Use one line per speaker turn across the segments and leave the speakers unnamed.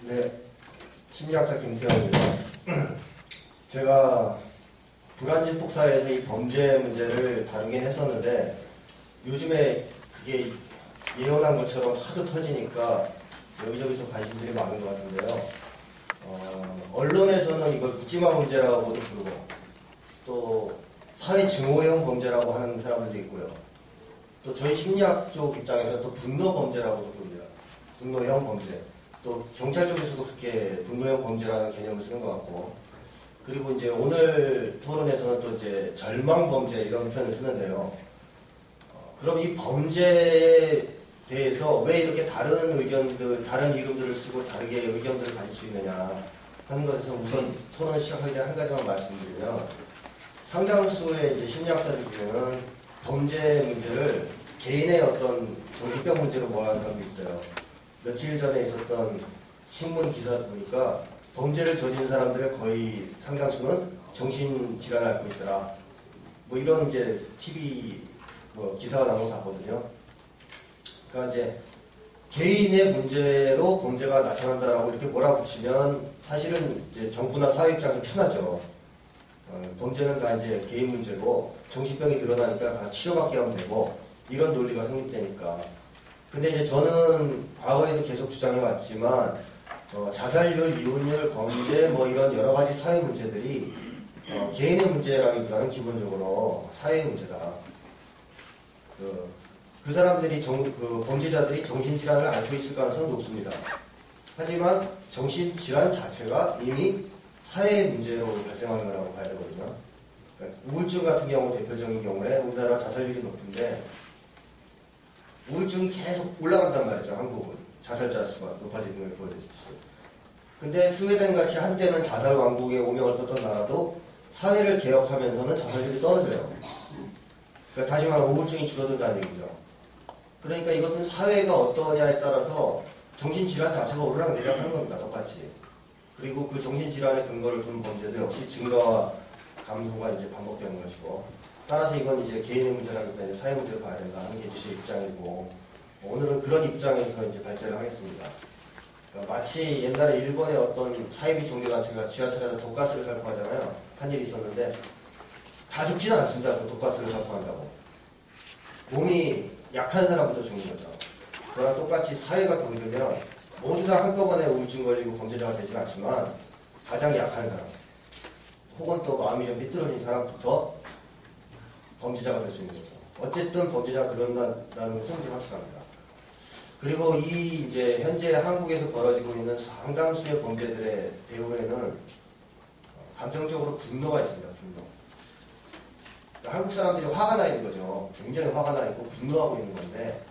네, 심리학자 김태형입니다. 제가 불안진폭사에서 이 범죄 문제를 다루긴 했었는데 요즘에 그게 예언한 것처럼 하도 터지니까 여기저기서 관심들이 많은 것 같은데요. 언론에서는 이걸 묻지마 범죄라고도 부르고 또 사회 증오형 범죄라고 하는 사람들도 있고요. 또 저희 심리학 쪽 입장에서는 또 분노 범죄라고도 부릅니다. 분노형 범죄. 또 경찰 쪽에서도 그렇게 분노형 범죄라는 개념을 쓰는 것 같고, 그리고 이제 오늘 토론에서는 또 이제 절망 범죄 이런 표현을 쓰는데요. 그럼 이 범죄에 대해서 왜 이렇게 다른 의견들, 다른 이름들을 쓰고 다르게 의견들을 가질 수 있느냐 하는 것에서 우선 토론을 시작하기 전에 한 가지만 말씀드리면, 상당수의 이제 심리학자들 중에는 범죄 문제를 개인의 어떤 정신병 문제로 몰아가는 사람도 있어요. 며칠 전에 있었던 신문 기사 보니까 범죄를 저지른 사람들의 거의 상당수는 정신질환을 앓고 있더라. 뭐 이런 이제 TV 기사가 나온 거 봤거든요. 그러니까 이제 개인의 문제로 범죄가 나타난다라고 이렇게 몰아붙이면 사실은 이제 정부나 사회 입장에서 편하죠. 범죄는 다 이제 개인 문제고 정신병이 드러나니까 다 치료받게 하면 되고 이런 논리가 성립되니까. 근데 이제 저는 과거에도 계속 주장해왔지만 자살률, 이혼율, 범죄 뭐 이런 여러 가지 사회 문제들이 개인의 문제라기보다는 기본적으로 사회의 문제다. 그 사람들이 그 범죄자들이 정신질환을 앓고 있을 가능성은 높습니다. 하지만 정신질환 자체가 이미 사회의 문제로 발생하는 거라고 봐야 되거든요. 그러니까 우울증 같은 경우 대표적인 경우에 우리나라 자살률이 높은데 우울증이 계속 올라간단 말이죠. 한국은 자살자 수가 높아지는 걸 보여주지. 근데 스웨덴 같이 한때는 자살 왕국의 오명을 썼던 나라도 사회를 개혁하면서는 자살률이 떨어져요. 그러니까 다시 말하면 우울증이 줄어든다는 얘기죠. 그러니까 이것은 사회가 어떠냐에 따라서 정신질환 자체가 오르락내리락하는 겁니다. 똑같이. 그리고 그 정신질환의 근거를 둔 범죄도 역시 증가와 감소가 이제 반복되는 것이고, 따라서 이건 이제 개인의 문제라기보다 이제 사회 문제로 봐야 된다 하는 게 제 입장이고, 오늘은 그런 입장에서 이제 발제를 하겠습니다. 그러니까 마치 옛날에 일본의 어떤 사이비 종교단체가 지하철에서 독가스를 살포하잖아요. 한 일이 있었는데 다 죽지는 않습니다. 그 독가스를 살포한다고. 몸이 약한 사람부터 죽는 거죠. 그거랑 똑같이 사회가 병들면 모두 다 한꺼번에 우울증 걸리고 범죄자가 되진 않지만 가장 약한 사람 혹은 또 마음이 좀 삐뚤어진 사람부터 범죄자가 될 수 있는 거죠. 어쨌든 범죄자가 그런다는 것은 확실합니다. 그리고 이 이제 현재 한국에서 벌어지고 있는 상당수의 범죄들의 배후에는 감정적으로 분노가 있습니다. 분노. 그러니까 한국 사람들이 화가 나 있는 거죠. 굉장히 화가 나 있고 분노하고 있는 건데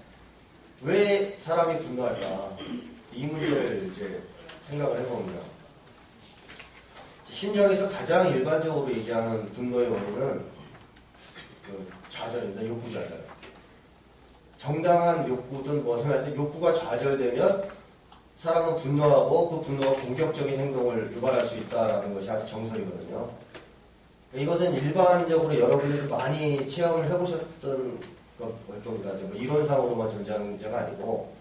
왜 사람이 분노할까? 이 문제를 이제 생각을 해봅니다. 심리학에서 가장 일반적으로 얘기하는 분노의 원인은 좌절입니다. 욕구 좌절. 정당한 욕구든 뭐든 할 때 욕구가 좌절되면 사람은 분노하고 그 분노가 공격적인 행동을 유발할 수 있다는 것이 아주 정설이거든요. 이것은 일반적으로 여러분들이 많이 체험을 해보셨던 걸 겁니다. 뭐 이론상으로만 존재하는 문제가 아니고,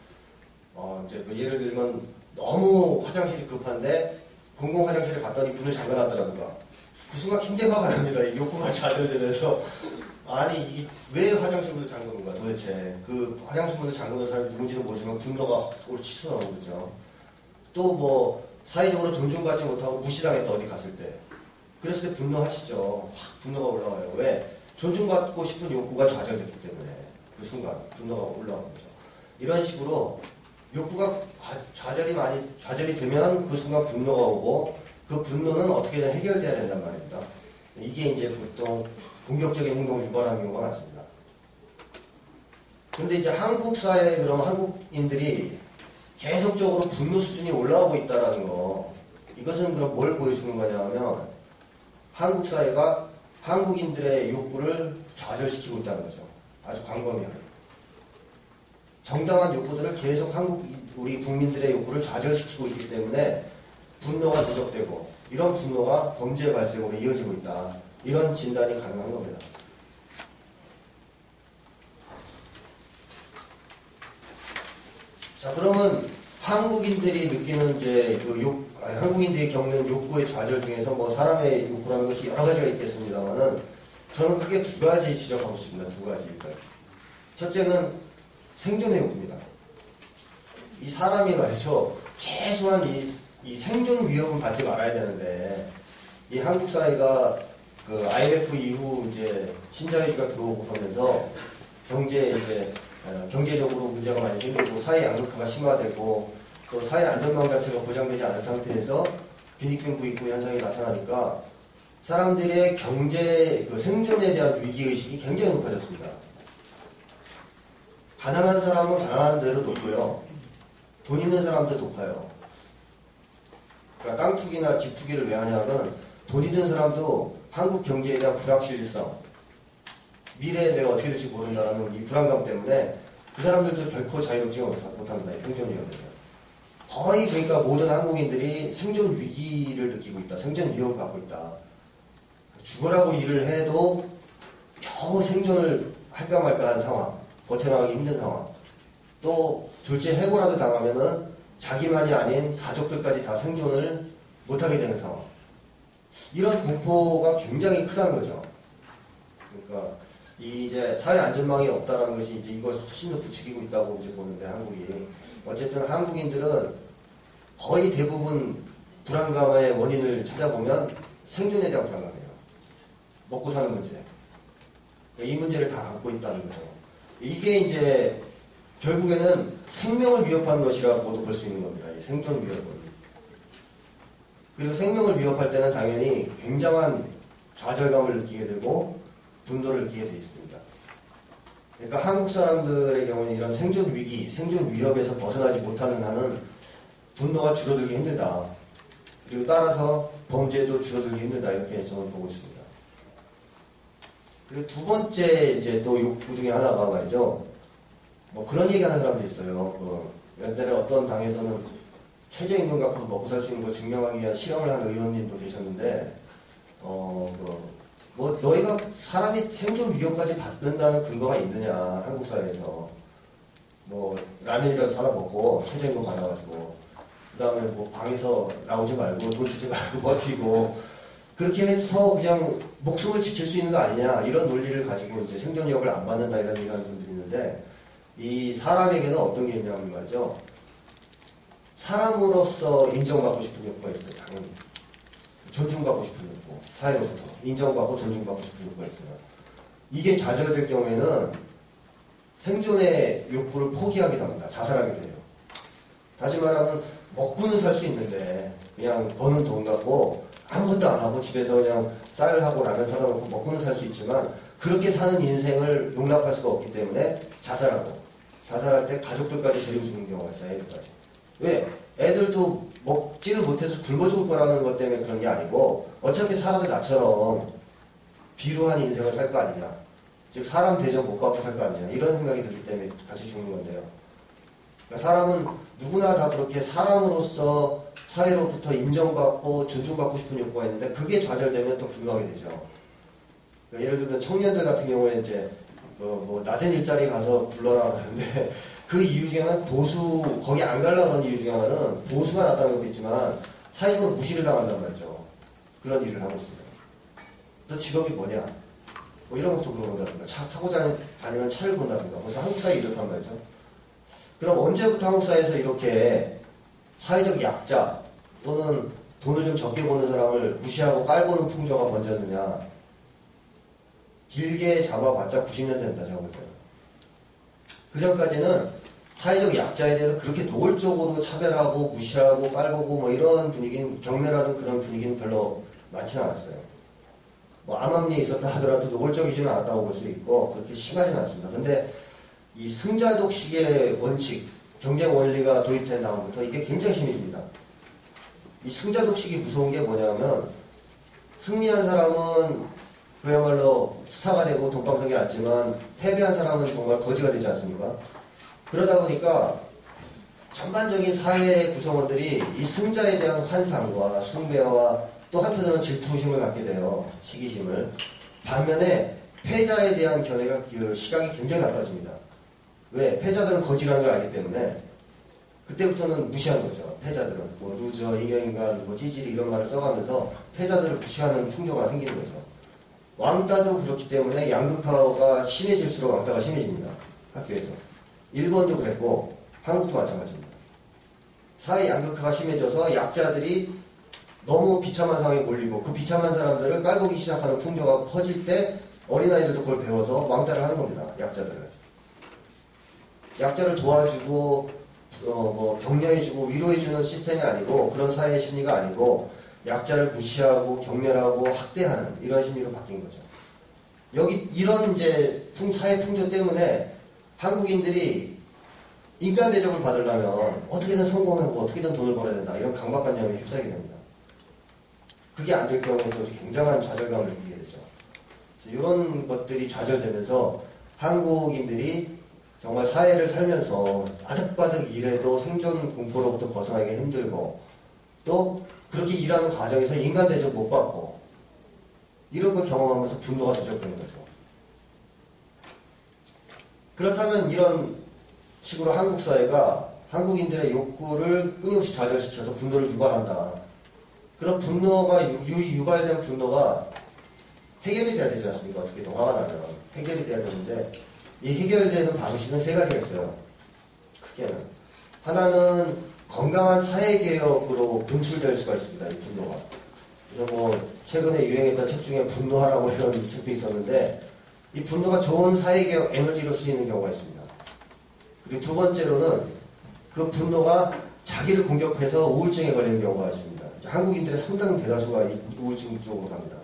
이제 뭐 예를 들면 너무 화장실이 급한데 공공 화장실에 갔더니 문을 잠가놨더라든가. 그 순간 굉장히 화가 납니다. 이 욕구가 좌절되면서. 아니, 이게 왜 화장실 문을 잠그는 거야, 도대체. 그 화장실 문을 잠그는 사람이 누군지도 모르지만 분노가 속으로 치솟아 나오는 거죠. 또 뭐, 사회적으로 존중받지 못하고 무시당했다, 어디 갔을 때. 그랬을 때 분노하시죠. 확 분노가 올라와요. 왜? 존중받고 싶은 욕구가 좌절됐기 때문에. 그 순간, 분노가 올라오는 거죠. 이런 식으로 욕구가 좌절이 되면 그 순간 분노가 오고, 그 분노는 어떻게든 해결돼야 된단 말입니다. 이게 이제 보통 공격적인 행동을 유발하는 경우가 많습니다. 근데 이제 한국 사회에 그럼 한국인들이 계속적으로 분노 수준이 올라오고 있다는 거, 이것은 그럼 뭘 보여주는 거냐 하면 한국 사회가 한국인들의 욕구를 좌절시키고 있다는 거죠. 아주 광범위하게. 정당한 욕구들을 계속 우리 국민들의 욕구를 좌절시키고 있기 때문에 분노가 누적되고 이런 분노가 범죄 발생으로 이어지고 있다. 이런 진단이 가능한 겁니다. 자, 그러면 한국인들이 느끼는 이제 한국인들이 겪는 욕구의 좌절 중에서 뭐 사람의 욕구라는 것이 여러 가지가 있겠습니다만은 저는 크게 두 가지 지적하고 싶습니다. 두 가지. 첫째는 생존의 욕구입니다. 이 사람이 말이죠. 최소한 이 생존 위협은 받지 말아야 되는데 이 한국 사회가 그 IMF 이후 이제 신자유주의가 들어오고 그러면서 경제적으로 문제가 많이 생기고 사회 양극화가 심화되고 또 사회 안전망 자체가 보장되지 않은 상태에서 빈익빈 부익부 현상이 나타나니까 사람들의 생존에 대한 위기의식이 굉장히 높아졌습니다. 가난한 사람은 가난한 대로 높고요. 돈 있는 사람도 높아요. 그러니까 땅 투기나 집 투기를 왜 하냐면 돈 있는 사람도 한국 경제에 대한 불확실성, 미래에 내가 어떻게 될지 모른다는 이 불안감 때문에 그 사람들도 결코 자유롭지 못합니다. 생존 위협에서. 거의 그러니까 모든 한국인들이 생존 위기를 느끼고 있다. 생존 위협을 받고 있다. 죽으라고 일을 해도 겨우 생존을 할까 말까 하는 상황, 버텨나가기 힘든 상황. 또 졸지에 해고라도 당하면은 자기만이 아닌 가족들까지 다 생존을 못하게 되는 상황. 이런 공포가 굉장히 크다는 거죠. 그러니까 이제 사회 안전망이 없다는 것이 이제 이것을 훨씬 더 부추기고 있다고 이제 보는데 한국이 어쨌든 한국인들은 거의 대부분 불안감의 원인을 찾아보면 생존에 대한 불안감이에요. 먹고 사는 문제. 이 문제를 다 갖고 있다는 거죠. 이게 이제 결국에는 생명을 위협하는 것이라고도 볼 수 있는 겁니다. 이 생존 위협은. 그리고 생명을 위협할 때는 당연히 굉장한 좌절감을 느끼게 되고 분노를 느끼게 돼 있습니다. 그러니까 한국 사람들의 경우는 이런 생존 위기, 생존 위협에서 벗어나지 못하는 한은 분노가 줄어들기 힘들다. 그리고 따라서 범죄도 줄어들기 힘들다. 이렇게 저는 보고 있습니다. 그리고 두 번째 이제 또 욕구 중에 하나가 말이죠. 뭐 그런 얘기 하는 사람도 있어요. 옛날에 어떤 당에서는 최저임금 갖고 먹고 살 수 있는 걸 증명하기 위한 실험을 한 의원님도 계셨는데, 뭐 너희가 사람이 생존 위협까지 받는다는 근거가 있느냐, 한국 사회에서. 뭐 라면이라도 사다 먹고 최저임금 받아가지고 그 다음에 뭐 방에서 나오지 말고 돈 쓰지 말고 버티고 그렇게 해서 그냥 목숨을 지킬 수 있는 거 아니냐, 이런 논리를 가지고 이제 생존 위협을 안 받는다 이런 얘기하는 분들이 있는데, 이 사람에게는 어떤 게 있냐면 말이죠. 사람으로서 인정받고 싶은 욕구가 있어요. 당연히. 존중받고 싶은 욕구. 사회로부터. 인정받고 존중받고 싶은 욕구가 있어요. 이게 좌절될 경우에는 생존의 욕구를 포기하기도 합니다. 자살하게 돼요. 다시 말하면 먹고는 살 수 있는데 그냥 버는 돈 갖고 아무것도 안 하고 집에서 그냥 쌀하고 라면 사다 놓고 먹고는 살 수 있지만 그렇게 사는 인생을 용납할 수가 없기 때문에 자살할 때 가족들까지 데리고 죽는 경우가 있어요. 애들까지. 왜? 애들도 먹지를 못해서 굶어 죽을 거라는 것 때문에 그런 게 아니고 어차피 살아도 나처럼 비루한 인생을 살 거 아니냐. 즉 사람 대접 못 받고 살 거 아니냐. 이런 생각이 들기 때문에 같이 죽는 건데요. 그러니까 사람은 누구나 다 그렇게 사람으로서 사회로부터 인정받고 존중받고 싶은 욕구가 있는데 그게 좌절되면 또 불가하게 되죠. 그러니까 예를 들면 청년들 같은 경우에 이제 뭐 낮은 일자리 가서 불러라 하는데 그 이유 중에 하나는 거기 안 가려고 하는 이유 중에 하나는 보수가 나타나는 것도 있지만 사회적으로 무시를 당한단 말이죠. 그런 일을 하고 있습니다. 너 직업이 뭐냐? 뭐 이런 것도 물어본다든가 차 타고 다니면 차를 본다든가 벌써 한국 사회 이렇단 말이죠. 그럼 언제부터 한국 사회에서 이렇게 사회적 약자 또는 돈을 좀 적게 버는 사람을 무시하고 깔보는 풍조가 번졌느냐? 길게 잡아봤자 90년 된다, 제가 볼 때는. 그 전까지는 사회적 약자에 대해서 그렇게 노골적으로 차별하고 무시하고 깔보고 뭐 이런 분위기는, 경멸하는 그런 분위기는 별로 많지는 않았어요. 뭐 암암리에 있었다 하더라도 노골적이지는 않았다고 볼 수 있고 그렇게 심하지는 않습니다. 근데 이 승자독식의 원칙, 경쟁 원리가 도입된 다음부터 이게 굉장히 심해집니다. 이 승자독식이 무서운 게 뭐냐면 승리한 사람은 그야말로 스타가 되고 돈방석에 앉지만 패배한 사람은 정말 거지가 되지 않습니까? 그러다 보니까 전반적인 사회 구성원들이 이 승자에 대한 환상과 숭배와 또 한편으로는 질투심을 갖게 돼요. 시기심을. 반면에 패자에 대한 시각이 굉장히 나빠집니다. 왜? 패자들은 거지라는 걸 알기 때문에. 그때부터는 무시한 거죠. 패자들은 뭐 루저, 이경인간, 뭐 찌질이 이런 말을 써가면서 패자들을 무시하는 풍조가 생기는 거죠. 왕따도 그렇기 때문에 양극화가 심해질수록 왕따가 심해집니다. 학교에서. 일본도 그랬고 한국도 마찬가지입니다. 사회 양극화가 심해져서 약자들이 너무 비참한 상황에 몰리고 그 비참한 사람들을 깔보기 시작하는 풍조가 퍼질 때 어린아이들도 그걸 배워서 왕따를 하는 겁니다. 약자들을. 약자를 도와주고 뭐 격려해주고 위로해주는 시스템이 아니고 그런 사회의 심리가 아니고 약자를 무시하고 경멸하고 학대하는 이런 심리로 바뀐 거죠. 여기 이런 이제 사회 풍조 때문에 한국인들이 인간 대접을 받으려면 어떻게든 성공하고 어떻게든 돈을 벌어야 된다 이런 강박관념에 휩싸이게 됩니다. 그게 안 될 경우에 또 굉장한 좌절감을 느끼게 되죠. 이런 것들이 좌절되면서 한국인들이 정말 사회를 살면서 아득바득 일해도 생존 공포로부터 벗어나기 힘들고 또 그렇게 일하는 과정에서 인간 대접 못 받고 이런 걸 경험하면서 분노가 누적되는 거죠. 그렇다면 이런 식으로 한국 사회가 한국인들의 욕구를 끊임없이 좌절시켜서 분노를 유발한다. 그런 분노가 유발된 분노가 해결이 돼야 되지 않습니까? 어떻게든 화가 나면 해결이 돼야 되는데 이 해결되는 방식은 세 가지가 있어요. 크게는 하나는 건강한 사회개혁으로 분출될 수가 있습니다. 이 분노가. 그래서 뭐 최근에 유행했던 책 중에 분노하라고 이런 책도 있었는데 이 분노가 좋은 사회개혁 에너지로 쓰이는 경우가 있습니다. 그리고 두 번째로는 그 분노가 자기를 공격해서 우울증에 걸리는 경우가 있습니다. 한국인들의 상당 대다수가 이 우울증 쪽으로 갑니다.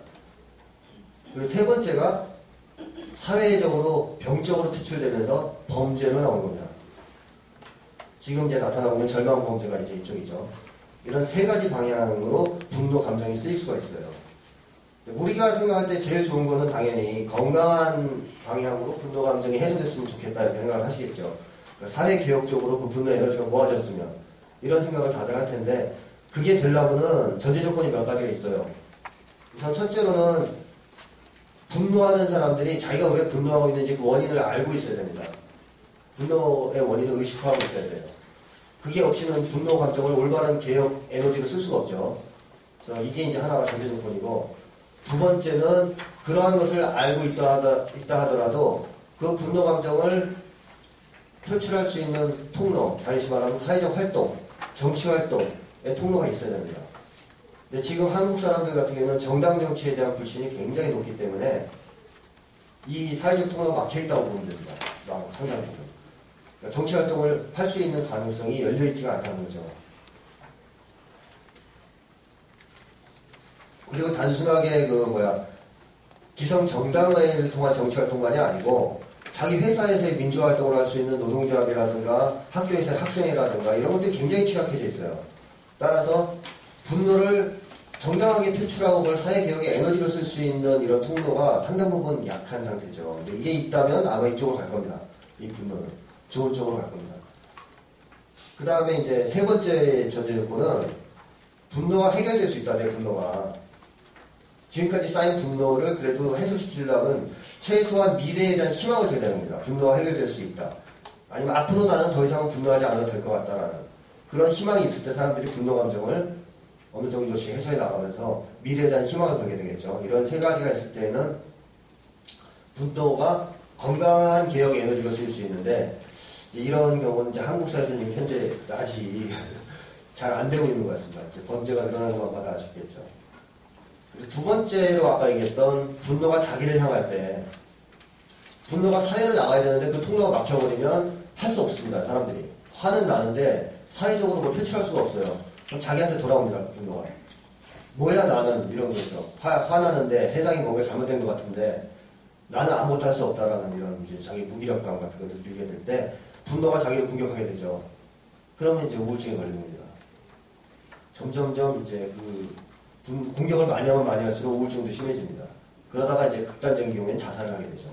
그리고 세 번째가 사회적으로 병적으로 표출되면서 범죄로 나오는 겁니다. 지금 이제 나타나고 있는 절망 범죄가 이제 이쪽이죠. 이런 세 가지 방향으로 분노 감정이 쓰일 수가 있어요. 우리가 생각할 때 제일 좋은 것은 당연히 건강한 방향으로 분노 감정이 해소됐으면 좋겠다 이렇게 생각을 하시겠죠. 그러니까 사회 개혁적으로 그 분노 에너지가 모아졌으면 이런 생각을 다들 할 텐데 그게 되려면은 전제 조건이 몇 가지가 있어요. 우선 첫째로는 분노하는 사람들이 자기가 왜 분노하고 있는지 그 원인을 알고 있어야 됩니다. 분노의 원인을 의식하고 있어야 돼요. 그게 없이는 분노 감정을 올바른 개혁 에너지로 쓸 수가 없죠. 그래서 이게 이제 하나가 전제 조건이고 두 번째는 그러한 것을 알고 있다 하더라도 그 분노 감정을 표출할 수 있는 통로, 다시 말하면 사회적 활동, 정치 활동의 통로가 있어야 됩니다. 근데 지금 한국 사람들 같은 경우는 정당 정치에 대한 불신이 굉장히 높기 때문에 이 사회적 통로가 막혀있다고 보면 됩니다. 상당 부분. 그러니까 정치 활동을 할 수 있는 가능성이 열려있지가 않다는 거죠. 그리고 단순하게 기성 정당을 통한 정치 활동만이 아니고 자기 회사에서의 민주화 활동을 할 수 있는 노동조합이라든가 학교에서의 학생회라든가 이런 것들이 굉장히 취약해져 있어요. 따라서 분노를 정당하게 표출하고 그걸 사회개혁의 에너지로 쓸 수 있는 이런 통로가 상당 부분 약한 상태죠. 근데 이게 있다면 아마 이쪽으로 갈 겁니다. 이 분노는. 좋은 쪽으로 갈 겁니다. 그 다음에 이제 세 번째 전제 조건은 분노가 해결될 수 있다. 내 분노가. 지금까지 쌓인 분노를 그래도 해소시키려면 최소한 미래에 대한 희망을 줘야 되는 겁니다. 분노가 해결될 수 있다. 아니면 앞으로 나는 더 이상은 분노하지 않아도 될 것 같다라는 그런 희망이 있을 때 사람들이 분노 감정을 어느 정도씩 해소해 나가면서 미래에 대한 희망을 갖게 되겠죠. 이런 세 가지가 있을 때는 분노가 건강한 개혁 에너지로 쓰일 수 있는데 이런 경우는 이제 한국 사회에서는 현재 아직 잘 안 되고 있는 것 같습니다. 범죄가 늘어나는 것만 봐도 아시겠죠. 그리고 두 번째로 아까 얘기했던 분노가 자기를 향할 때 분노가 사회로 나가야 되는데 그 통로가 막혀버리면 할 수 없습니다. 사람들이. 화는 나는데 사회적으로 그걸 표출할 수가 없어요. 그럼 자기한테 돌아옵니다. 분노가. 뭐야 나는 이런 거죠. 화나는데 세상이 뭔가 잘못된 것 같은데 나는 아무것도 할 수 없다라는 이런 이제 자기 무기력감 같은 걸 느끼게 될 때 분노가 자기를 공격하게 되죠. 그러면 이제 우울증에 걸리는 겁니다. 점점점 이제 공격을 많이 하면 많이 할수록 우울증도 심해집니다. 그러다가 이제 극단적인 경우에는 자살을 하게 되죠.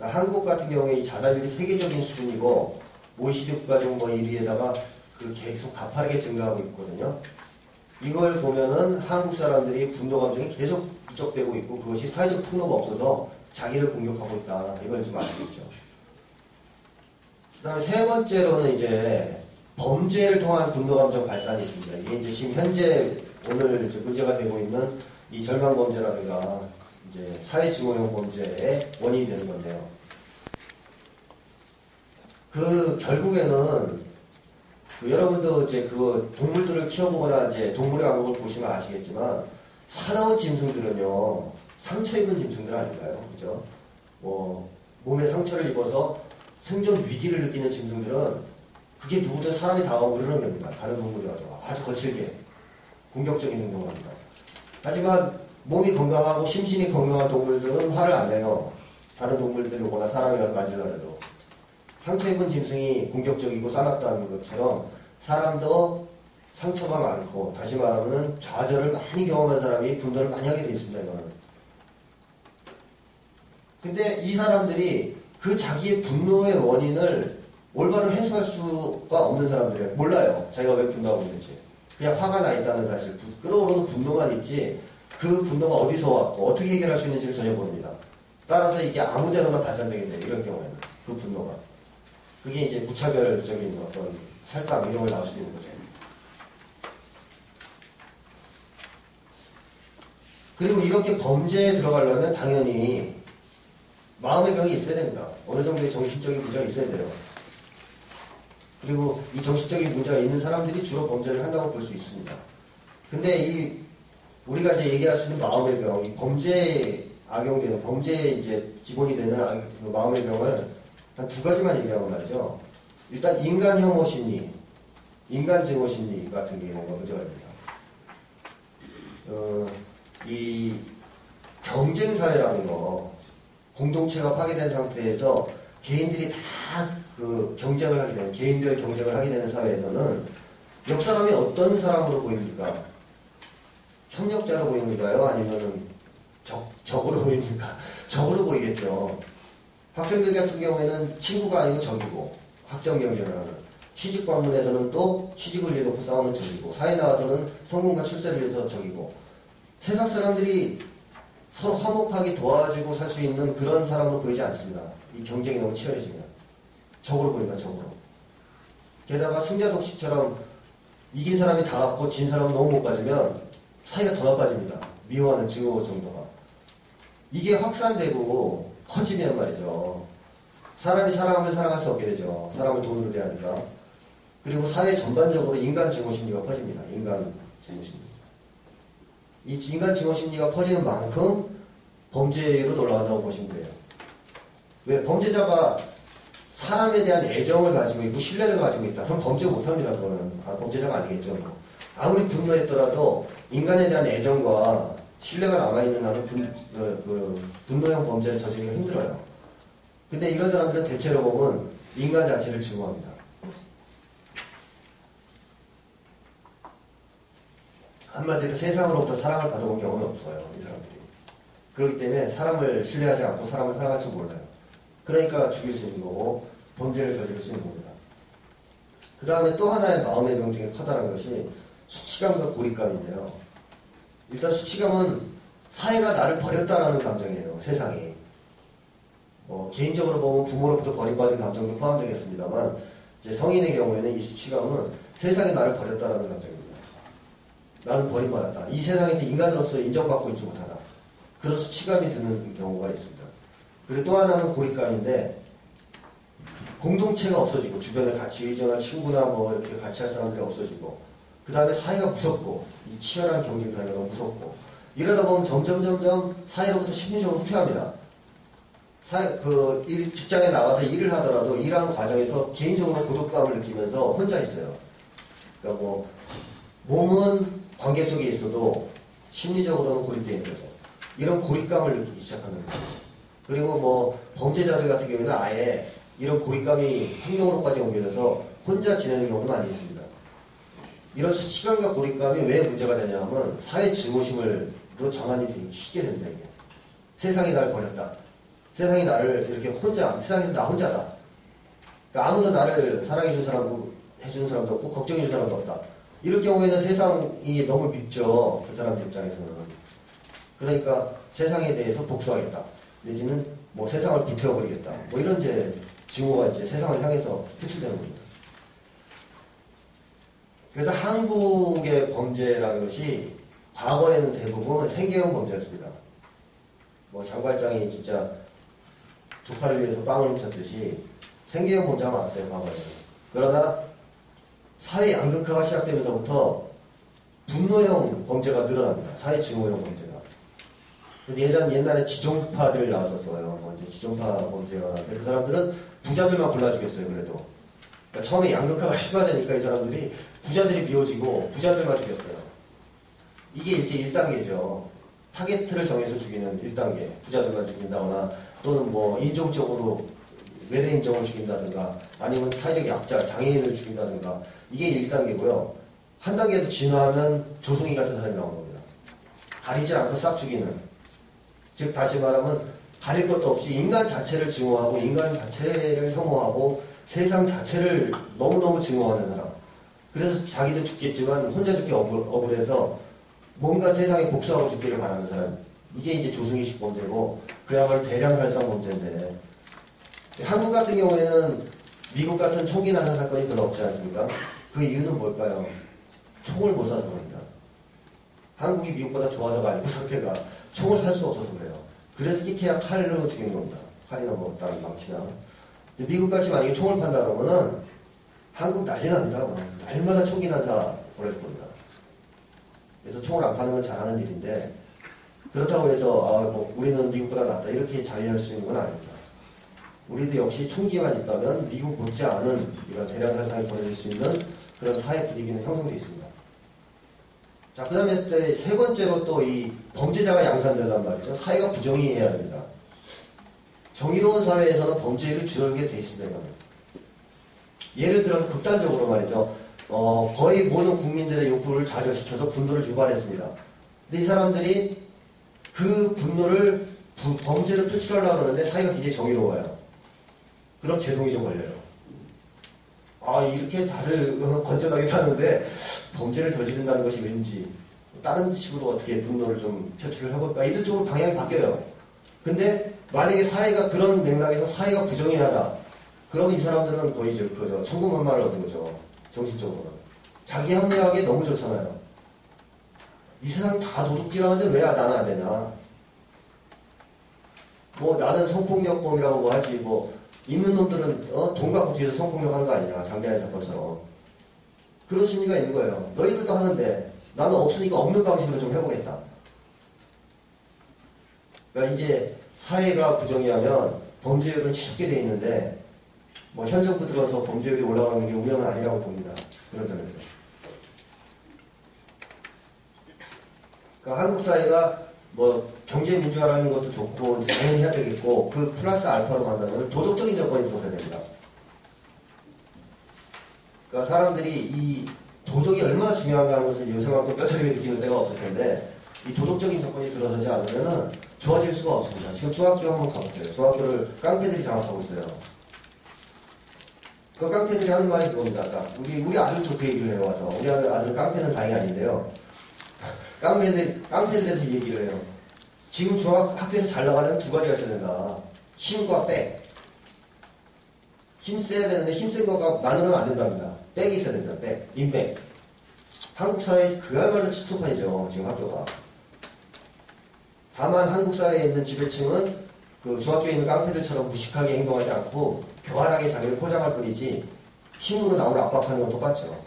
한국 같은 경우에 이 자살률이 세계적인 수준이고 OECD 국가 중 1위에다가 계속 가파르게 증가하고 있거든요. 이걸 보면은 한국 사람들이 분노 감정이 계속 누적되고 있고 그것이 사회적 통로가 없어서 자기를 공격하고 있다. 이걸 좀 알 수 있죠. 그 다음에 세 번째로는 이제 범죄를 통한 분노감정 발산이 있습니다. 이게 이제 지금 현재 오늘 이제 문제가 되고 있는 이 절망범죄라든가 이제 사회증오형 범죄의 원인이 되는 건데요. 결국에는 여러분도 이제 동물들을 키워보거나 이제 동물의 왕국을 보시면 아시겠지만 사나운 짐승들은요 상처 입은 짐승들 아닌가요? 그죠? 몸에 상처를 입어서 생존 위기를 느끼는 짐승들은 그게 누구든 사람이 당하고 그러는 겁니다. 다른 동물이 와도 아주 거칠게 공격적인 행동을 합니다. 하지만 몸이 건강하고 심신이 건강한 동물들은 화를 안 내요. 다른 동물들이 오거나 사람이 와서 맞으려고. 상처 입은 짐승이 공격적이고 싸납다는 것처럼 사람도 상처가 많고 다시 말하면 좌절을 많이 경험한 사람이 분노를 많이 하게 되어 있습니다. 이거는. 근데 이 사람들이 그 자기의 분노의 원인을 올바로 해소할 수가 없는 사람들이에요. 몰라요. 자기가 왜 분노하고 있는지. 그냥 화가 나 있다는 사실, 끓어오르는 분노만 있지 그 분노가 어디서 왔고 어떻게 해결할 수 있는지를 전혀 모릅니다. 따라서 이게 아무데나 발산되게 돼요. 이런 경우에는. 그 분노가. 그게 이제 무차별적인 어떤 살상 이런 걸 나올 수 있는 거죠. 그리고 이렇게 범죄에 들어가려면 당연히 마음의 병이 있어야 됩니다. 어느 정도의 정신적인 문제가 있어야 돼요. 그리고 이 정신적인 문제가 있는 사람들이 주로 범죄를 한다고 볼 수 있습니다. 근데 우리가 이제 얘기할 수 있는 마음의 병, 이 범죄에 악용되는, 범죄에 이제 기본이 되는 마음의 병을 한 두 가지만 얘기하고 말이죠. 일단 인간 혐오 심리, 인간 증오 심리 같은 경우가 문제가 됩니다. 이 경쟁 사회라는 거, 공동체가 파괴된 상태에서 개인들이 다 경쟁을 하게 되는, 개인들 경쟁을 하게 되는 사회에서는 옆 사람이 어떤 사람으로 보입니까? 협력자로 보입니까요? 아니면은 적으로 보입니까? 적으로 보이겠죠. 학생들 같은 경우에는 친구가 아니고 적이고, 학점 경쟁을 하는. 취직 관문에서는 또 취직을 위해 놓고 싸우는 적이고, 사회 나와서는 성공과 출세를 위해서 적이고, 세상 사람들이 서로 화목하게 도와주고 살 수 있는 그런 사람으로 보이지 않습니다. 이 경쟁이 너무 치열해지면. 적으로 보인다, 적으로. 게다가 승자독식처럼 이긴 사람이 다 갖고 진 사람은 너무 못 가지면 사이가 더 나빠집니다. 미워하는 증오 정도가. 이게 확산되고 커지면 말이죠. 사람이 사람을 사랑할 수 없게 되죠. 사람을 돈으로 대하니까. 그리고 사회 전반적으로 인간 증오 심리가 퍼집니다. 인간 증오 심리. 이 인간 증오 심리가 퍼지는 만큼 범죄로 올라간다고 보시면 돼요. 왜? 범죄자가 사람에 대한 애정을 가지고 있고 신뢰를 가지고 있다. 그럼 범죄 못합니다. 그거는. 범죄자가 아니겠죠. 아무리 분노했더라도 인간에 대한 애정과 신뢰가 남아있는 한은 분노형 범죄를 저지르기가 힘들어요. 근데 이런 사람들은 대체로 보면 인간 자체를 증오합니다. 한마디로 세상으로부터 사랑을 받아본 경험이 없어요. 이 사람들이. 그렇기 때문에 사람을 신뢰하지 않고 사람을 사랑할 줄 몰라요. 그러니까 죽일 수 있는 거고 범죄를 저지를 수 있는 겁니다. 그 다음에 또 하나의 마음의 병 중에 커다란 것이 수치감과 고립감인데요. 일단 수치감은 사회가 나를 버렸다라는 감정이에요. 세상이. 개인적으로 보면 부모로부터 버림받은 감정도 포함되겠습니다만 이제 성인의 경우에는 이 수치감은 세상이 나를 버렸다라는 감정입니다. 나는 버림받았다. 이 세상에서 인간으로서 인정받고 있지 못하다. 그런 수치감이 드는 경우가 있습니다. 그리고 또 하나는 고립감인데 공동체가 없어지고 주변에 같이 의존할 친구나 뭐 이렇게 같이 할 사람들이 없어지고 그 다음에 사회가 무섭고 이 치열한 경쟁 사회가 너무 무섭고 이러다 보면 점점 사회로부터 심리적으로 후퇴합니다. 직장에 나가서 일을 하더라도 일하는 과정에서 개인적으로 고독감을 느끼면서 혼자 있어요. 그러니까 몸은 관계 속에 있어도 심리적으로는 고립되어 있는 거죠. 이런 고립감을 느끼기 시작하는 거죠. 그리고 범죄자들 같은 경우에는 아예 이런 고립감이 행동으로까지 옮겨져서 혼자 지내는 경우도 많이 있습니다. 이런 수치감과 고립감이 왜 문제가 되냐면 사회 증오심으로 전환이 되기 쉽게 된다. 이게. 세상이 나를 버렸다. 세상이 나를 이렇게 혼자, 세상에서 나 혼자다. 그러니까 아무도 나를 사랑해준 사람도 해주는 사람도 없고 걱정해준 사람도 없다. 이럴 경우에는 세상이 너무 밉죠. 그 사람들 입장에서는. 그러니까 세상에 대해서 복수하겠다. 내지는 세상을 불태워버리겠다. 이런 이제 증오가 이제 세상을 향해서 표출되는 겁니다. 그래서 한국의 범죄라는 것이 과거에는 대부분 생계형 범죄였습니다. 뭐 장발장이 진짜 조카를 위해서 빵을 훔쳤듯이 생계형 범죄가 많았어요, 과거에는. 그러나 사회 양극화가 시작되면서부터 분노형 범죄가 늘어납니다. 사회 증오형 범죄가. 옛날에 지종파들 나왔었어요. 뭐 이제 지종파 범죄가. 그 사람들은 부자들만 골라 죽였어요, 그래도. 그러니까 처음에 양극화가 심화되니까 이 사람들이 부자들이 미워지고 부자들만 죽였어요. 이게 이제 1단계죠. 타겟을 정해서 죽이는 1단계. 부자들만 죽인다거나 또는 뭐 인종적으로 외래인종을 죽인다든가 아니면 사회적 약자, 장애인을 죽인다든가 이게 1단계고요. 한 단계에서 진화하면 조송이 같은 사람이 나오는 겁니다. 가리지 않고 싹 죽이는. 즉 다시 말하면 가릴 것도 없이 인간 자체를 증오하고 인간 자체를 혐오하고 세상 자체를 너무너무 증오하는 사람. 그래서 자기도 죽겠지만 혼자 죽기 억울해서 뭔가 세상에 복수하고 죽기를 바라는 사람. 이게 이제 조승희식 범죄고 그야말로 대량 살상 범죄인데 한국 같은 경우에는 미국 같은 총기 난사 사건이 별로 없지 않습니까? 그 이유는 뭘까요? 총을 못 사서 그럽니다. 한국이 미국보다 좋아져가지고 상태가 총을 살 수 없어서 그래요. 그래서 끼케야 칼로 죽이는 겁니다. 칼이나 뭐 다른 망치나. 미국같이 만약에 총을 판다 그러면은 한국 난리 납니다. 날마다 총기 난사 벌어질 겁니다. 그래서 총을 안 파는 건 잘하는 일인데 그렇다고 해서 뭐 우리는 미국보다 낫다 이렇게 자유할 수 있는 건 아닙니다. 우리도 역시 총기만 있다면 미국 못지않은 이런 대량 살상이 벌어질 수 있는 그런 사회 분위기는 형성되어 있습니다. 자, 그 다음에 세 번째로 또 이 범죄자가 양산된단 말이죠. 사회가 부정의해야 됩니다. 정의로운 사회에서는 범죄율이 줄어들게 돼 있습니다. 이거는. 예를 들어서 극단적으로 말이죠. 거의 모든 국민들의 욕구를 좌절시켜서 분노를 유발했습니다. 근데 이 사람들이 그 분노를 범죄를 표출하려고 하는데 사회가 굉장히 정의로워요. 그럼 제동이 좀 걸려요. 이렇게 다들 건전하게 사는데 범죄를 저지른다는 것이 왠지 다른 식으로 어떻게 분노를 좀 표출을 해볼까 이런 쪽으로 방향이 바뀌어요. 근데 만약에 사회가 그런 맥락에서 사회가 부정의하다 그러면 이 사람들은 거의 그죠 천국만마를 얻은 거죠. 정신적으로 자기 합리화하기 너무 좋잖아요. 이 세상 다 도둑질하는데 왜 나는 안 되나? 뭐 나는 성폭력범이라고 뭐 하지 뭐 있는 놈들은 돈 갖고 뒤에서 성폭력하는 거 아니냐 장자연 사건처럼 그런 심리가 있는 거예요. 너희들도 하는데 나는 없으니까 없는 방식으로 좀 해보겠다. 그러니까 이제 사회가 부정의하면 범죄율은 치솟게 돼 있는데 뭐 현 정부 들어서 범죄율이 올라가는 게 우연은 아니라고 봅니다. 그런 점에서. 그러니까 한국 사회가 뭐 경제 민주화라는 것도 좋고 당연히 해야 되겠고 그 플러스 알파로 간다면 도덕적인 조건이 들어서야 됩니다. 그러니까 사람들이 이 도덕이 얼마나 중요한가 하는 것을 요새만큼 뼈저리게 느끼는 때가 없을 텐데 이 도덕적인 조건이 들어서지 않으면 좋아질 수가 없습니다. 지금 중학교 한번 가보세요. 중학교를 깡패들이 장악하고 있어요. 그 깡패들이 하는 말이 그겁니다. 우리 아들도 그 얘기를 해와서 우리 아들 깡패는 다행히 아닌데요. 깡패들에서 얘기를 해요. 지금 학교에서 잘 나가려면 두 가지가 있어야 된다. 힘과 백. 힘 세야 되는데 힘 센 거가 많으면 안 된답니다. 백이 있어야 된다. 백. 인백. 한국 사회 그야말로 치초판이죠. 지금 학교가. 다만 한국 사회에 있는 지배층은 그 중학교에 있는 깡패들처럼 무식하게 행동하지 않고 교활하게 자기를 포장할 뿐이지 힘으로 남을 압박하는 건 똑같죠.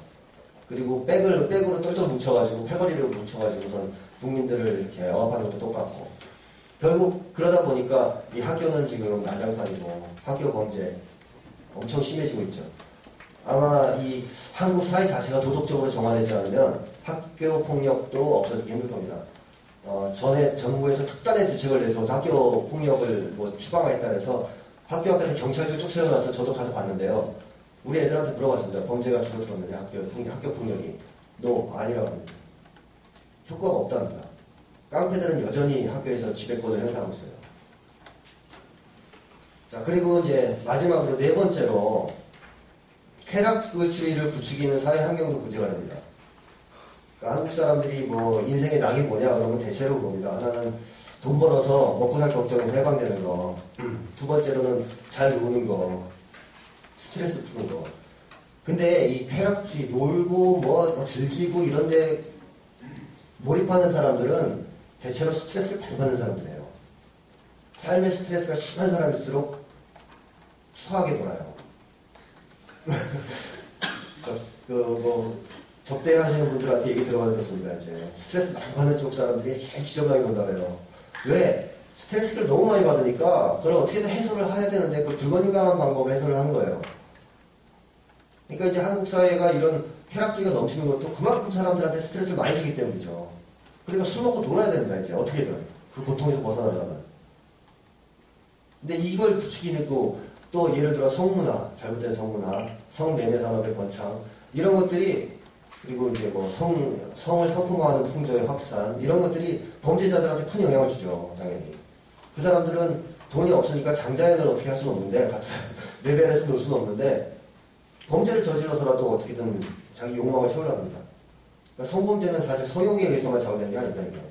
그리고 백으로 똘똘 뭉쳐가지고 패거리를 뭉쳐가지고선 국민들을 이렇게 억압하는 것도 똑같고 결국 그러다 보니까 이 학교는 지금 난장판이고 학교 범죄 엄청 심해지고 있죠. 아마 이 한국 사회 자체가 도덕적으로 정화되지 않으면 학교 폭력도 없어지기 힘들 겁니다. 전에 정부에서 특단의 대책을 내서 학교 폭력을 뭐 추방하겠다 해서 학교 앞에서 경찰들 쭉 세워놔서 저도 가서 봤는데요. 우리 애들한테 물어봤습니다. 범죄가 줄어들었느냐 학교 폭력이. 아니라고 합니다. 효과가 없답니다. 깡패들은 여전히 학교에서 지배권을 행사하고 있어요. 자, 그리고 이제 마지막으로 네 번째로 쾌락주의를 부추기는 사회 환경도 문제가 됩니다. 그러니까 한국 사람들이 뭐 인생의 낙이 뭐냐 그러면 대체로 봅니다. 하나는 돈 벌어서 먹고 살 걱정에서 해방되는 거. 두 번째로는 잘 노는 거. 스트레스 푸는 거. 근데 이 쾌락주의, 놀고 뭐 즐기고 이런데 몰입하는 사람들은 대체로 스트레스를 많이 받는 사람들이에요. 삶의 스트레스가 심한 사람일수록 추하게 놀아요. 접대하시는 분들한테 얘기 들어봤습니다. 이제 스트레스 많이 받는 쪽 사람들이 제일 지저분하게 논다고요. 왜? 스트레스를 너무 많이 받으니까 그걸 어떻게든 해소를 해야 되는데 그 불건강한 방법으로 해소를 하는 거예요. 그러니까 이제 한국 사회가 이런 쾌락주의가 넘치는 것도 그만큼 사람들한테 스트레스를 많이 주기 때문이죠. 그러니까 술 먹고 놀아야 된다 이제 어떻게든 그 고통에서 벗어나려면. 근데 이걸 부추기는 또 예를 들어 성문화, 잘못된 성문화, 성매매 산업의 번창 이런 것들이 그리고 이제 뭐 성을 상품화하는 풍조의 확산 이런 것들이 범죄자들한테 큰 영향을 주죠. 당연히 그 사람들은 돈이 없으니까 장자연을 어떻게 할 수는 없는데 같은 레벨에서 놀 수는 없는데 범죄를 저질러서라도 어떻게든 자기 욕망을 채우려고 합니다. 그러니까 성범죄는 사실 성욕에 의해서만 작용되는 게 아니다 이게.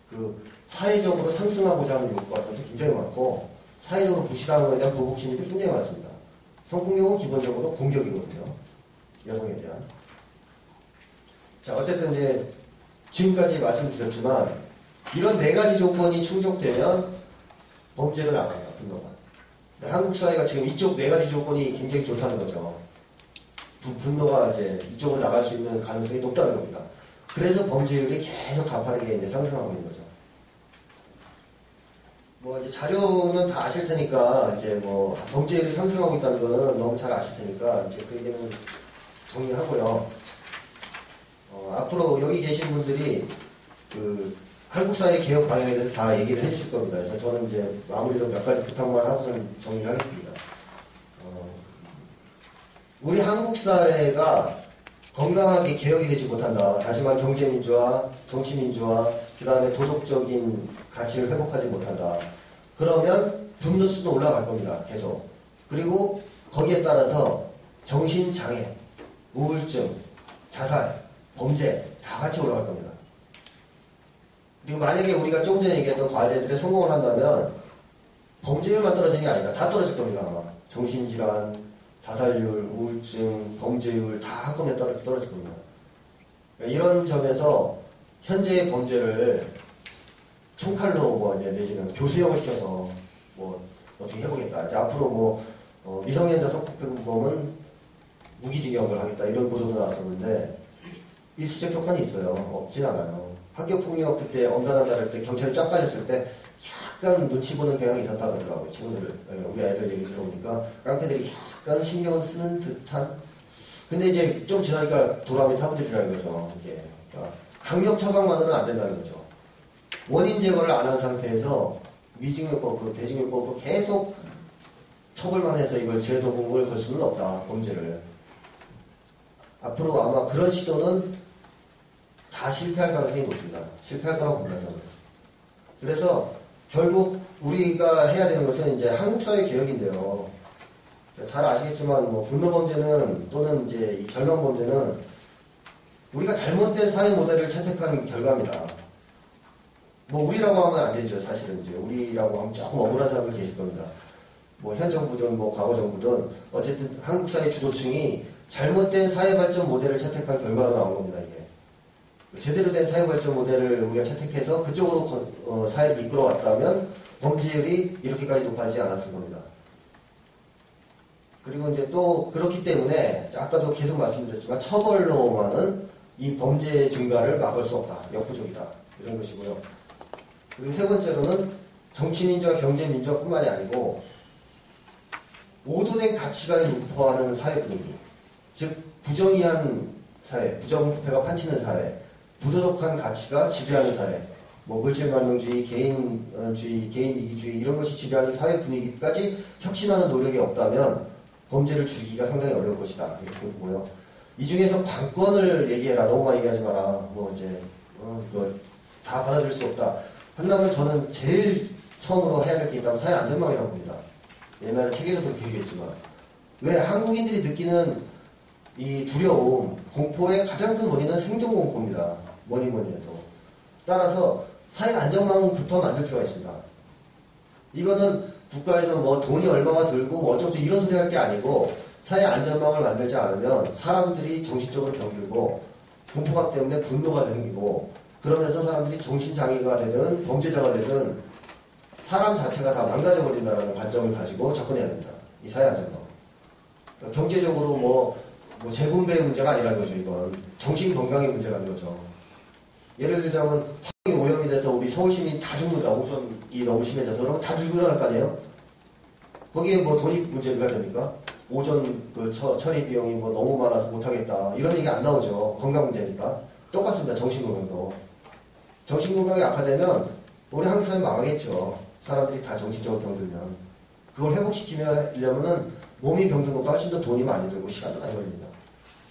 그 사회적으로 상승하고자 하는 욕구 같은 것도 굉장히 많고 사회적으로 부실한 것에 대한 보복 심리도 굉장히 많습니다. 성폭력은 기본적으로 공격이거든요. 여성에 대한. 자, 어쨌든 이제 지금까지 말씀드렸지만 이런 네 가지 조건이 충족되면 범죄를 나가요. 분노가. 한국 사회가 지금 이쪽 네 가지 조건이 굉장히 좋다는 거죠. 분노가 이제 이쪽으로 나갈 수 있는 가능성이 높다는 겁니다. 그래서 범죄율이 계속 가파르게 이제 상승하고 있는 거죠. 뭐 이제 자료는 다 아실 테니까 이제 뭐 범죄율이 상승하고 있다는 거는 너무 잘 아실 테니까 이제 그 얘기는 정리하고요. 앞으로 여기 계신 분들이 그 한국 사회 개혁 방향에 대해서 다 얘기를 해주실 겁니다. 그래서 저는 이제 마무리로 몇 가지 부탁만 하고선 정리를 하겠습니다. 우리 한국 사회가 건강하게 개혁이 되지 못한다. 다시 말해 경제민주화, 정치민주화, 그 다음에 도덕적인 가치를 회복하지 못한다. 그러면 분노수도 올라갈 겁니다. 계속. 그리고 거기에 따라서 정신장애, 우울증, 자살, 범죄 다 같이 올라갈 겁니다. 그리고 만약에 우리가 조금 전에 얘기했던 과제들에 성공을 한다면 범죄율만 떨어지는 게 아니다. 다 떨어질 겁니다. 아마. 정신질환, 자살률, 우울증, 범죄율 다 한꺼번에 떨어질 겁니다. 이런 점에서 현재의 범죄를 총칼로 뭐 이제 내지는 교수형을 시켜서 뭐 어떻게 해보겠다. 이제 앞으로 뭐 미성년자 성폭행범은 무기징역을 하겠다 이런 보도도 나왔었는데 일시적 효과는 있어요. 없진 않아요. 학교폭력 그때 엄단한다 할 때 경찰이 쫙 깔렸을 때 약간 눈치 보는 경향이 있었다 그러더라고요. 친구들 우리 아이들 얘기 들어보니까 깡패들이 약간 신경을 쓰는 듯한. 근데 이제 좀 지나니까 돌아오면 타부들이라 이거죠. 이게 그러니까 강력 처방만으로는 안 된다는 거죠. 원인 제거를 안 한 상태에서 위증요법으로 대증요법으로 계속 처벌만 해서 이걸 제도공을 걸 수는 없다. 범죄를. 앞으로 아마 그런 시도는 다 실패할 가능성이 높습니다. 실패할 거라고 봅니다. 저는. 그래서 결국 우리가 해야 되는 것은 이제 한국 사회 개혁인데요. 잘 아시겠지만 뭐 분노 범죄는 또는 이제 이 절망 범죄는 우리가 잘못된 사회 모델을 채택한 결과입니다. 뭐 우리라고 하면 안 되죠. 사실은 이제 우리라고 하면 조금 억울한 사람들 계실 겁니다. 뭐 현 정부든 뭐 과거 정부든 어쨌든 한국 사회 주도층이 잘못된 사회 발전 모델을 채택한 결과로 나온 겁니다. 이게 제대로 된 사회 발전 모델을 우리가 채택해서 그쪽으로 사회를 이끌어왔다면 범죄율이 이렇게까지 높아지지 않았을 겁니다. 그리고 이제 또 그렇기 때문에 아까도 계속 말씀드렸지만 처벌로만은 이 범죄 증가를 막을 수 없다. 역부족이다. 이런 것이고요. 그리고 세 번째로는 정치민주화, 경제민주화뿐만이 아니고 모두된 가치관을 유포하는 사회 분위기. 즉 부정의한 사회, 부정부패가 판치는 사회, 부도덕한 가치가 지배하는 사회, 뭐 물질만능주의, 개인주의, 개인이기주의 이런 것이 지배하는 사회 분위기까지 혁신하는 노력이 없다면 범죄를 줄이기가 상당히 어려울 것이다. 이렇게 보고요. 이 중에서 관건을 얘기해라. 너무 많이 얘기하지 마라. 뭐 이제 이거 다 받아들일 수 없다. 한다면 저는 제일 처음으로 해야 될 게 있다면 사회 안전망이라고 봅니다. 옛날에 책에서도 그렇게 얘기했지만 왜 한국인들이 느끼는 이 두려움, 공포의 가장 큰 원인은 생존공포입니다. 뭐니 해도. 따라서 사회 안전망부터 만들 필요가 있습니다. 이거는 국가에서 뭐 돈이 얼마가 들고 뭐 어쩌고 이런 소리 할 게 아니고 사회 안전망을 만들지 않으면 사람들이 정신적으로 병들고 공포감 때문에 분노가 생기고 그러면서 사람들이 정신장애가 되든 범죄자가 되든 사람 자체가 다 망가져버린다는 관점을 가지고 접근해야 된다. 이 사회 안전망. 그러니까 경제적으로 뭐 재분배의 문제가 아니라는 거죠. 이건 정신건강의 문제라는 거죠. 예를 들자면 화학이 오염이 돼서 우리 서울 시민 다 죽는다. 오존이 너무 심해져서 그러면 다 들고 일어날 거 아니에요? 거기에 뭐 돈이 문제가 됩니까? 오존 그 처리 비용이 뭐 너무 많아서 못하겠다. 이런 얘기 안 나오죠. 건강 문제니까. 똑같습니다. 정신건강도. 정신건강이 악화되면 우리 한국 사회 망하겠죠. 사람들이 다 정신적으로 병들면. 그걸 회복시키려면은 몸이 병든 것보다 훨씬 더 돈이 많이 들고 시간도 많이 걸립니다.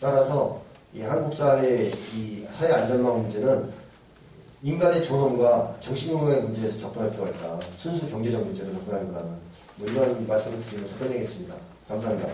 따라서 이 한국 사회의 이 사회 안전망 문제는 인간의 존엄과 정신건강의 문제에서 접근할 필요가 있다. 순수 경제적 문제로 접근하기보다는 뭐 이런 말씀을 드리면서 끝내겠습니다. 감사합니다.